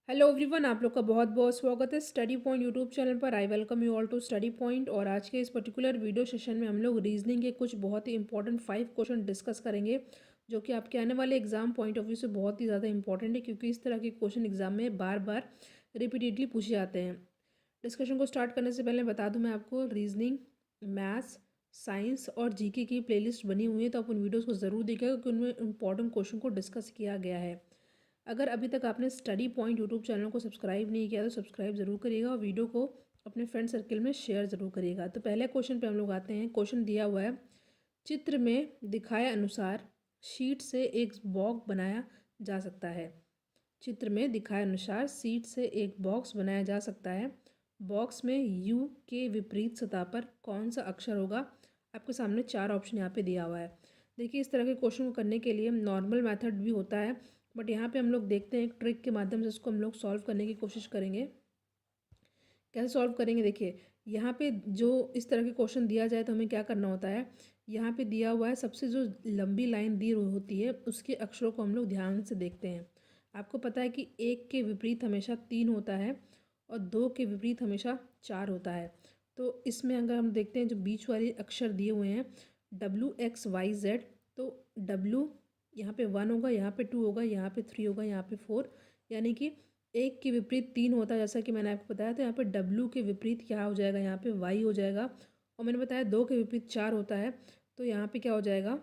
Hello everyone, आप लोग का बहुत बहुत स्वागत है स्टडी पॉइंट यूट्यूब चैनल पर। I welcome you all to study point. और आज के इस पर्टिकुलर वीडियो सेशन में हम लोग रीजनिंग के कुछ बहुत ही इंपॉर्टेंट 5 क्वेश्चन डिस्कस करेंगे, जो कि आपके आने वाले एग्जाम पॉइंट ऑफ व्यू से बहुत ही ज़्यादा इंपॉर्टेंट है, क्योंकि इस तरह के क्वेश्चन एग्जाम में बार बार रिपीटेडली पूछे जाते हैं। डिस्कशन को स्टार्ट करने से पहले बता दूं मैं आपको, रीजनिंग, मैथ्स, साइंस और जीके की प्लेलिस्ट बनी हुई है, तो आप उन वीडियोज़ को ज़रूर देखिएगा, क्योंकि उनमें इंपॉर्टेंट क्वेश्चन को डिस्कस किया गया है। अगर अभी तक आपने स्टडी पॉइंट यूट्यूब चैनल को सब्सक्राइब नहीं किया तो सब्सक्राइब ज़रूर करिएगा और वीडियो को अपने फ्रेंड सर्कल में शेयर ज़रूर करिएगा। तो पहले क्वेश्चन पे हम लोग आते हैं। क्वेश्चन दिया हुआ है, चित्र में दिखाए अनुसार शीट से एक बॉक्स बनाया जा सकता है। चित्र में दिखाए अनुसार शीट से एक बॉक्स बनाया जा सकता है। बॉक्स में यू के विपरीत सतह पर कौन सा अक्षर होगा? आपके सामने 4 ऑप्शन यहाँ पे दिया हुआ है। देखिए, इस तरह के क्वेश्चन को करने के लिए नॉर्मल मेथड भी होता है, बट यहाँ पे हम लोग देखते हैं एक ट्रिक के माध्यम से इसको हम लोग सॉल्व करने की कोशिश करेंगे। कैसे सॉल्व करेंगे? देखिए, यहाँ पे जो इस तरह के क्वेश्चन दिया जाए तो हमें क्या करना होता है। यहाँ पे दिया हुआ है, सबसे जो लंबी लाइन दी हुई होती है उसके अक्षरों को हम लोग ध्यान से देखते हैं। आपको पता है कि 1 के विपरीत हमेशा 3 होता है और 2 के विपरीत हमेशा 4 होता है। तो इसमें अगर हम देखते हैं, जो बीच वाले अक्षर दिए हुए हैं WXYZ, तो W यहाँ पे 1 होगा, यहाँ पे 2 होगा, यहाँ पे 3 होगा, यहाँ पे 4, यानी कि 1 के विपरीत 3 होता है, जैसा कि मैंने आपको बताया। तो यहाँ पे W के विपरीत क्या हो जाएगा? यहाँ पे Y हो जाएगा। और मैंने बताया 2 के विपरीत 4 होता है, तो यहाँ पे क्या हो जाएगा?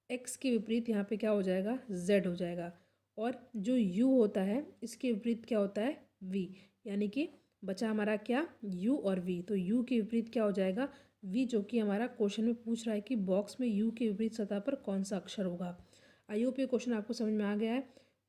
X के विपरीत यहाँ पे क्या हो जाएगा? Z हो जाएगा। और जो U होता है, इसके विपरीत क्या होता है? V। यानी कि बचा हमारा क्या? U और V। तो U के विपरीत क्या हो जाएगा? V, जो कि हमारा क्वेश्चन में पूछ रहा है कि बॉक्स में U के विपरीत सतह पर कौन सा अक्षर होगा। आई होप ये क्वेश्चन आपको समझ में आ गया है।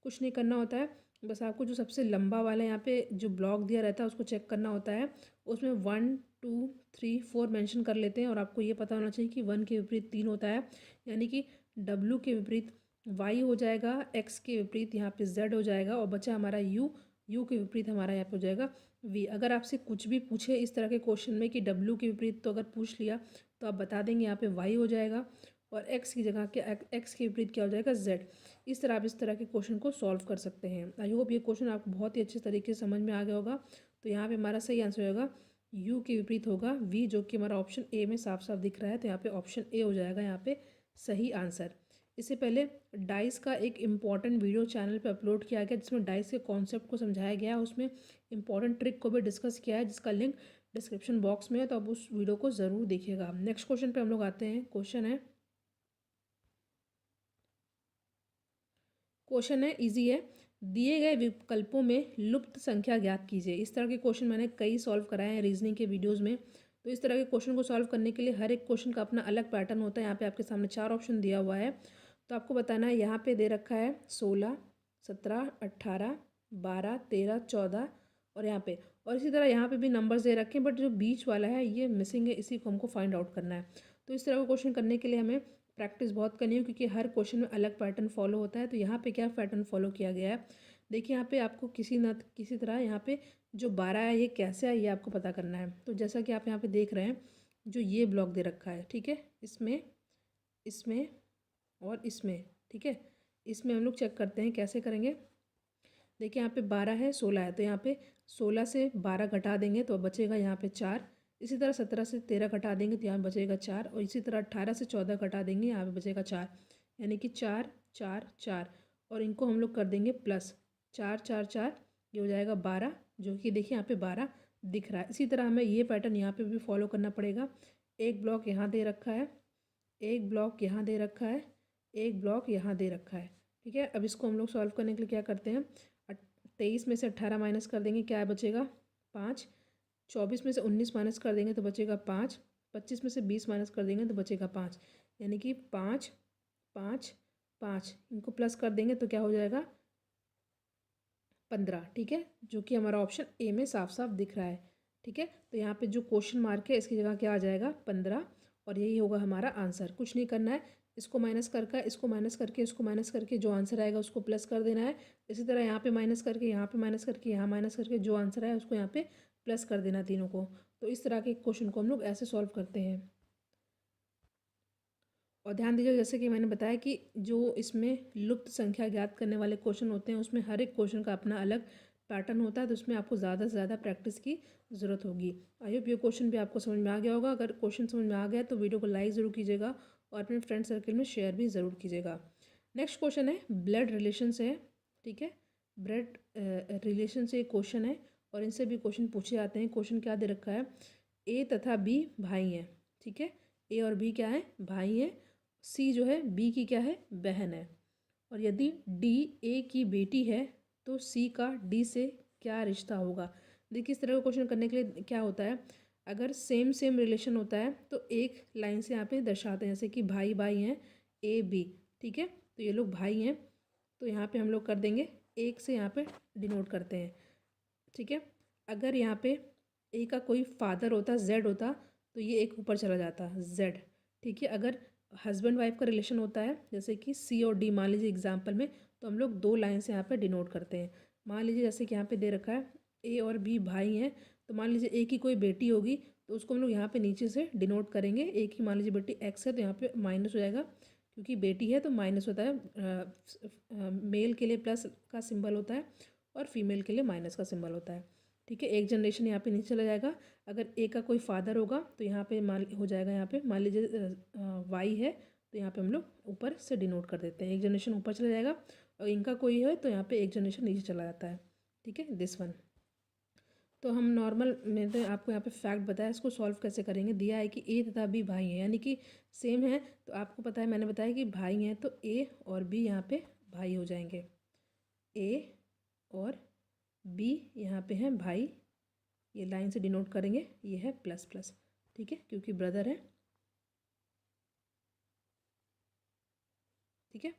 कुछ नहीं करना होता है, बस आपको जो सबसे लंबा वाला यहाँ पे जो ब्लॉक दिया रहता है उसको चेक करना होता है। उसमें 1 2 3 4 मेंशन कर लेते हैं, और आपको ये पता होना चाहिए कि 1 के विपरीत 3 होता है, यानी कि W के विपरीत Y हो जाएगा, X के विपरीत यहाँ पे Z हो जाएगा, और बचा हमारा U के विपरीत हमारा यहाँ पे हो जाएगा V। अगर आपसे कुछ भी पूछे इस तरह के क्वेश्चन में कि W के विपरीत, तो अगर पूछ लिया तो आप बता देंगे यहाँ पे Y हो जाएगा, और X की जगह के X के विपरीत क्या हो जाएगा? Z। इस तरह आप इस तरह के क्वेश्चन को सॉल्व कर सकते हैं। आई होप ये क्वेश्चन आपको बहुत ही अच्छे तरीके से समझ में आ गया होगा। तो यहाँ पे हमारा सही आंसर होगा U के विपरीत होगा V, जो कि हमारा ऑप्शन ए में साफ साफ दिख रहा है। तो यहाँ पे ऑप्शन ए हो जाएगा यहाँ पे सही आंसर। इससे पहले डाइस का एक इम्पॉर्टेंट वीडियो चैनल पे अपलोड किया गया, जिसमें डाइस के कॉन्सेप्ट को समझाया गया है। उसमें इंपॉर्टेंट ट्रिक को भी डिस्कस किया है, जिसका लिंक डिस्क्रिप्शन बॉक्स में है, तो आप उस वीडियो को ज़रूर देखिएगा। नेक्स्ट क्वेश्चन पे हम लोग आते हैं। क्वेश्चन है इजी है। दिए गए विकल्पों में लुप्त संख्या ज्ञात कीजिए। इस तरह के क्वेश्चन मैंने कई सॉल्व कराए हैं रीजनिंग के वीडियोस में। तो इस तरह के क्वेश्चन को सॉल्व करने के लिए हर एक क्वेश्चन का अपना अलग पैटर्न होता है। यहाँ पे आपके सामने 4 ऑप्शन दिया हुआ है, तो आपको बताना है। यहाँ पे दे रखा है 16, 17, 18, 12, 13, 14, और यहाँ पे, और इसी तरह यहाँ पे भी नंबर्स दे रखे हैं, बट जो बीच वाला है ये मिसिंग है, इसी को हमको फाइंड आउट करना है। तो इस तरह का क्वेश्चन करने के लिए हमें प्रैक्टिस बहुत करनी है, क्योंकि हर क्वेश्चन में अलग पैटर्न फॉलो होता है। तो यहाँ पे क्या पैटर्न फॉलो किया गया है? देखिए, यहाँ पे आपको किसी न किसी तरह यहाँ पे जो 12 है ये कैसे है, ये आपको पता करना है। तो जैसा कि आप यहाँ पे देख रहे हैं, जो ये ब्लॉक दे रखा है, ठीक है, इसमें, इसमें और इसमें, ठीक है, इसमें हम लोग चेक करते हैं कैसे करेंगे। देखिए, यहाँ पे 12 है, 16 है, तो यहाँ पे 16 से 12 घटा देंगे तो बचेगा यहाँ पे 4। इसी तरह 17 से 13 घटा देंगे तो यहाँ बचेगा 4, और इसी तरह 18 से 14 घटा देंगे, यहाँ पे बचेगा 4। यानी कि 4 4 4, और इनको हम लोग कर देंगे प्लस। 4 4 4, ये हो जाएगा 12, जो कि देखिए यहाँ पे 12 दिख रहा है। इसी तरह हमें ये पैटर्न यहाँ पे भी फॉलो करना पड़ेगा। एक ब्लॉक यहाँ दे रखा है, एक ब्लॉक यहाँ दे रखा है, एक ब्लॉक यहाँ दे रखा है, ठीक है। अब इसको हम लोग सॉल्व करने के लिए क्या करते हैं, 23 में से 18 माइनस कर देंगे, क्या बचेगा? 5। 24 में से 19 माइनस कर देंगे तो बचेगा 5। 25 में से 20 माइनस कर देंगे तो बचेगा 5। यानी कि 5 5 5, इनको प्लस कर देंगे तो क्या हो जाएगा? 15, ठीक है, जो कि हमारा ऑप्शन ए में साफ साफ दिख रहा है, ठीक है। तो यहाँ पे जो क्वेश्चन मार्क है इसकी जगह क्या आ जाएगा? 15, और यही होगा हमारा आंसर। कुछ नहीं करना है, इसको माइनस करके, इसको माइनस करके, इसको माइनस करके जो आंसर आएगा उसको प्लस कर देना है। इसी तरह यहाँ पे माइनस करके, यहाँ पे माइनस करके, यहाँ माइनस करके जो आंसर है उसको यहाँ पे प्लस कर देना तीनों को। तो इस तरह के क्वेश्चन को हम लोग ऐसे सॉल्व करते हैं। और ध्यान दीजिए जैसे कि मैंने बताया कि जो इसमें लुप्त संख्या ज्ञात करने वाले क्वेश्चन होते हैं उसमें हर एक क्वेश्चन का अपना अलग पैटर्न होता है, तो उसमें आपको ज़्यादा से ज़्यादा प्रैक्टिस की ज़रूरत होगी। आई होप ये क्वेश्चन भी आपको समझ में आ गया होगा। अगर क्वेश्चन समझ में आ गया तो वीडियो को लाइक ज़रूर कीजिएगा और अपने फ्रेंड सर्कल में शेयर भी ज़रूर कीजिएगा। नेक्स्ट क्वेश्चन है ब्लड रिलेशन से है, ठीक है। ब्लड रिलेशन से एक क्वेश्चन है और इनसे भी क्वेश्चन पूछे जाते हैं। क्वेश्चन क्या दे रखा है, ए तथा बी भाई हैं, ठीक है। ए और बी क्या है, भाई हैं। सी जो है बी की क्या है, बहन है। और यदि डी ए की बेटी है तो सी का डी से क्या रिश्ता होगा। देखिए इस तरह का क्वेश्चन करने के लिए क्या होता है, अगर सेम सेम रिलेशन होता है तो एक लाइन से यहाँ पे दर्शाते हैं, जैसे कि भाई भाई हैं ए बी, ठीक है। तो ये लोग भाई हैं तो यहाँ पे हम लोग कर देंगे एक से यहाँ पे डिनोट करते हैं, ठीक है। अगर यहाँ पे ए का कोई फादर होता, जेड होता, तो ये एक ऊपर चला जाता जेड, ठीक है। अगर हस्बैंड वाइफ का रिलेशन होता है जैसे कि सी और डी, मान लीजिए एग्जाम्पल में, तो हम लोग दो लाइन से यहाँ पे डिनोट करते हैं। मान लीजिए जैसे कि यहाँ पे दे रखा है ए और बी भाई हैं, तो मान लीजिए ए की कोई बेटी होगी तो उसको हम लोग यहाँ पे नीचे से डिनोट करेंगे। ए की मान लीजिए बेटी एक्स है तो यहाँ पे माइनस हो जाएगा, क्योंकि बेटी है तो माइनस होता है। मेल के लिए प्लस का सिंबल होता है और फीमेल के लिए माइनस का सिंबल होता है, ठीक है। एक जनरेशन यहाँ पे नीचे चला जाएगा। अगर ए का कोई फादर होगा तो यहाँ पे मान हो जाएगा, यहाँ पे मान लीजिए वाई है तो यहाँ पे हम लोग ऊपर से डिनोट कर देते हैं, एक जनरेशन ऊपर चला जाएगा। और इनका कोई है तो यहाँ पे एक जनरेशन नीचे चला जाता है, ठीक है, दिस वन। तो हम नॉर्मल, मैंने आपको यहाँ पे फैक्ट बताया, इसको सॉल्व कैसे करेंगे। दिया है कि ए तथा बी भाई हैं, यानी कि सेम है, तो आपको पता है, मैंने बताया कि भाई हैं तो ए और बी यहाँ पे भाई हो जाएंगे। ए और बी यहाँ पे हैं भाई, ये लाइन से डिनोट करेंगे, ये है प्लस प्लस, ठीक है, क्योंकि ब्रदर है, ठीक है।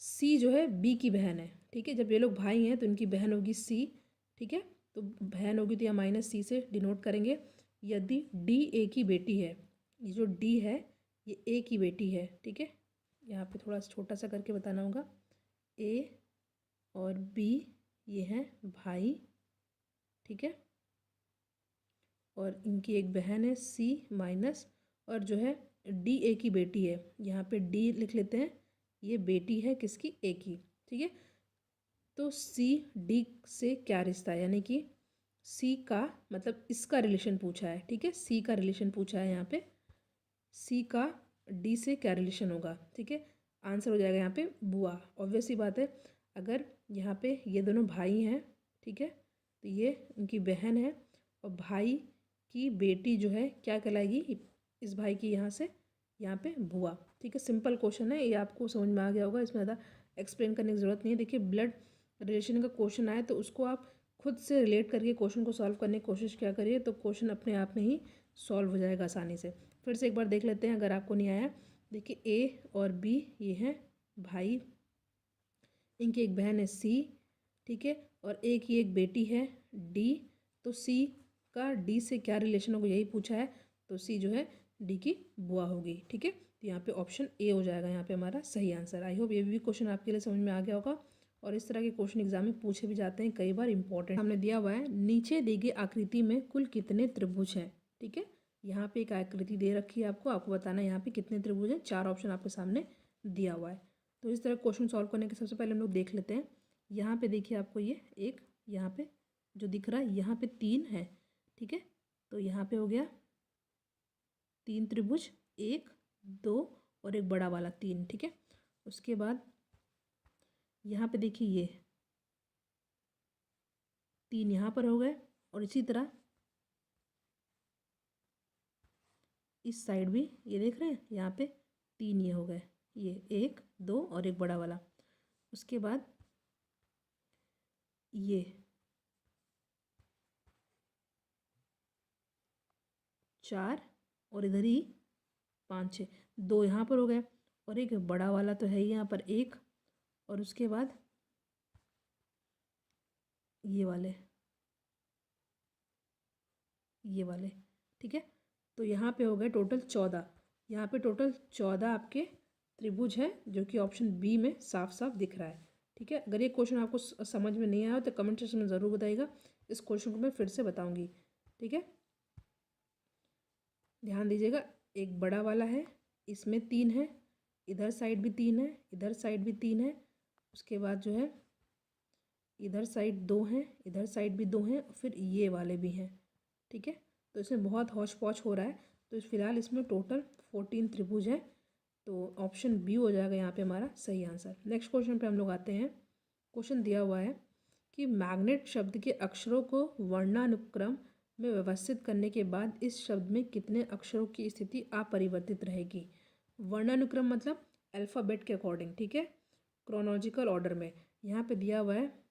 सी जो है बी की बहन है, ठीक है। जब ये लोग भाई हैं तो इनकी बहन होगी सी, ठीक है। तो बहन होगी तो यहाँ माइनस सी से डिनोट करेंगे। यदि डी ए की बेटी है, ये जो डी है ये ए की बेटी है, ठीक है। यहाँ पे थोड़ा छोटा सा करके बताना होगा। ए और बी ये हैं भाई, ठीक है। और इनकी एक बहन है सी माइनस, और जो है डी ए की बेटी है, यहाँ पे डी लिख लेते हैं, ये बेटी है किसकी, ए की, ठीक है। तो सी डी से क्या रिश्ता है, यानी कि सी का मतलब इसका रिलेशन पूछा है, ठीक है। सी का रिलेशन पूछा है यहाँ पे, सी का डी से क्या रिलेशन होगा, ठीक है। आंसर हो जाएगा यहाँ पे बुआ, ऑब्वियस सी बात है। अगर यहाँ पे ये दोनों भाई हैं, ठीक है, तो ये उनकी बहन है, और भाई की बेटी जो है क्या कहलाएगी, इस भाई की यहाँ से यहाँ पे बुआ, ठीक है। सिंपल क्वेश्चन है, ये आपको समझ में आ गया होगा, इसमें ज़्यादा एक्सप्लेन करने की ज़रूरत नहीं है। देखिए ब्लड रिलेशन का क्वेश्चन आए तो उसको आप खुद से रिलेट करके क्वेश्चन को सॉल्व करने की कोशिश क्या करिए, तो क्वेश्चन अपने आप में ही सॉल्व हो जाएगा आसानी से। फिर से एक बार देख लेते हैं अगर आपको नहीं आया। देखिए ए और बी ये हैं भाई, इनकी एक बहन है सी, ठीक है, और ए की एक बेटी है डी। तो सी का डी से क्या रिलेशन होगा यही पूछा है, तो सी जो है डी की बुआ होगी, ठीक है। तो यहाँ पे ऑप्शन ए हो जाएगा यहाँ पे हमारा सही आंसर। आई होप ये भी क्वेश्चन आपके लिए समझ में आ गया होगा, और इस तरह के क्वेश्चन एग्जाम में पूछे भी जाते हैं कई बार, इंपॉर्टेंट। हमने दिया हुआ है नीचे दी गई आकृति में कुल कितने त्रिभुज हैं, ठीक है। यहाँ पे एक आकृति दे रखी है, आपको बताना है यहाँ पे कितने त्रिभुज हैं, चार ऑप्शन आपके सामने दिया हुआ है। तो इस तरह क्वेश्चन सॉल्व करने के सबसे पहले हम लोग देख लेते हैं। यहाँ पे देखिए आपको ये एक यहाँ पे जो दिख रहा है, यहाँ पे तीन है, ठीक है। तो यहाँ पे हो गया तीन त्रिभुज, एक दो और एक बड़ा वाला तीन, ठीक है। उसके बाद यहाँ पे देखिए ये तीन यहाँ पर हो गए, और इसी तरह इस साइड भी ये देख रहे हैं, यहाँ पे तीन ये हो गए, ये एक दो और एक बड़ा वाला। उसके बाद ये चार और इधर ही पाँच छः, दो यहाँ पर हो गए, और एक बड़ा वाला तो है ही यहाँ पर एक, और उसके बाद ये वाले, ठीक है। तो यहाँ पे हो गए टोटल 14, यहाँ पे टोटल 14 आपके त्रिभुज हैं, जो कि ऑप्शन बी में साफ साफ दिख रहा है, ठीक है। अगर ये क्वेश्चन आपको समझ में नहीं आया तो कमेंट सेक्शन में ज़रूर बताइएगा, इस क्वेश्चन को मैं फिर से बताऊँगी, ठीक है। ध्यान दीजिएगा, एक बड़ा वाला है, इसमें 3 है, इधर साइड भी 3 है, इधर साइड भी 3 है, उसके बाद जो है इधर साइड 2 हैं, इधर साइड भी 2 हैं, और फिर ये वाले भी हैं। ठीक है, तो इसमें बहुत हौच पौच हो रहा है, तो फिलहाल इसमें टोटल 14 त्रिभुज है, तो ऑप्शन बी हो जाएगा यहाँ पे हमारा सही आंसर। नेक्स्ट क्वेश्चन पे हम लोग आते हैं। क्वेश्चन दिया हुआ है कि मैग्नेट शब्द के अक्षरों को वर्णानुक्रम में व्यवस्थित करने के बाद इस शब्द में कितने अक्षरों की स्थिति अपरिवर्तित रहेगी। वर्णानुक्रम मतलब अल्फ़ाबेट के अकॉर्डिंग, ठीक है, क्रोनोलॉजिकल ऑर्डर में। यहाँ पे दिया हुआ है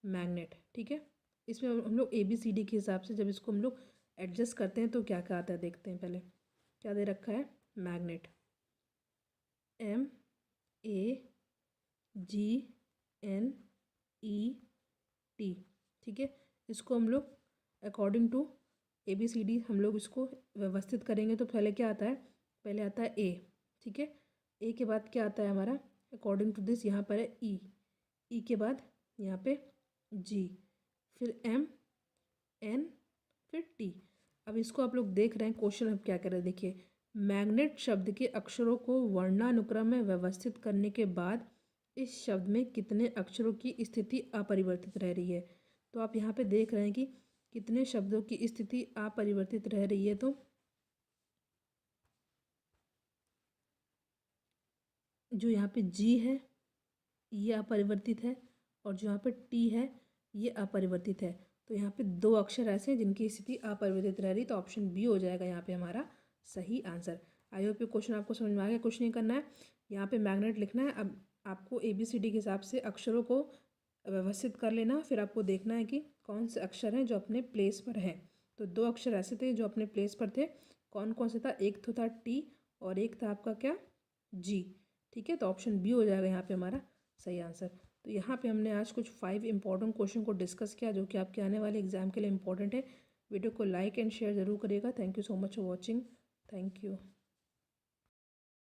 मैग्नेट, ठीक है, इसमें हम लोग ABCD के हिसाब से जब इसको हम लोग एडजस्ट करते हैं तो क्या क्या आता है देखते हैं। पहले क्या दे रखा है, मैग्नेट MAGNET, ठीक है, इसको हम लोग अकॉर्डिंग टू ABCD हम लोग इसको व्यवस्थित करेंगे। तो पहले क्या आता है, पहले आता है A, ठीक है, A के बाद क्या आता है हमारा अकॉर्डिंग टू दिस, यहाँ पर है E के बाद यहाँ पे G, फिर M N, फिर T। अब इसको आप लोग देख रहे हैं क्वेश्चन अब क्या कर रहे हैं, देखिए मैग्नेट शब्द के अक्षरों को वर्णानुक्रम में व्यवस्थित करने के बाद इस शब्द में कितने अक्षरों की स्थिति अपरिवर्तित रह रही है। तो आप यहाँ पे देख रहे हैं कि कितने शब्दों की स्थिति अपरिवर्तित रह रही है। तो जो यहाँ पे G है ये अपरिवर्तित है, और जो यहाँ पे T है ये अपरिवर्तित है। तो यहाँ पे 2 अक्षर ऐसे हैं जिनकी स्थिति अपरिवर्तित रह रही, तो ऑप्शन बी हो जाएगा यहाँ पे हमारा सही आंसर। आई होप ये क्वेश्चन आपको समझ में आ गया। कुछ नहीं करना है, यहाँ पे मैग्नेट लिखना है। अब आपको ABCD के हिसाब से अक्षरों को व्यवस्थित कर लेना, फिर आपको देखना है कि कौन से अक्षर हैं जो अपने प्लेस पर हैं। तो 2 अक्षर ऐसे थे जो अपने प्लेस पर थे, कौन कौन से था, एक तो था T और एक था आपका क्या, G, ठीक है, तो ऑप्शन बी हो जाएगा यहाँ पे हमारा सही आंसर। तो यहाँ पे हमने आज कुछ 5 इंपॉर्टेंट क्वेश्चन को डिस्कस किया जो कि आपके आने वाले एग्जाम के लिए इंपॉर्टेंट है। वीडियो को लाइक एंड शेयर जरूर करिएगा। Thank you so much for watching. Thank you.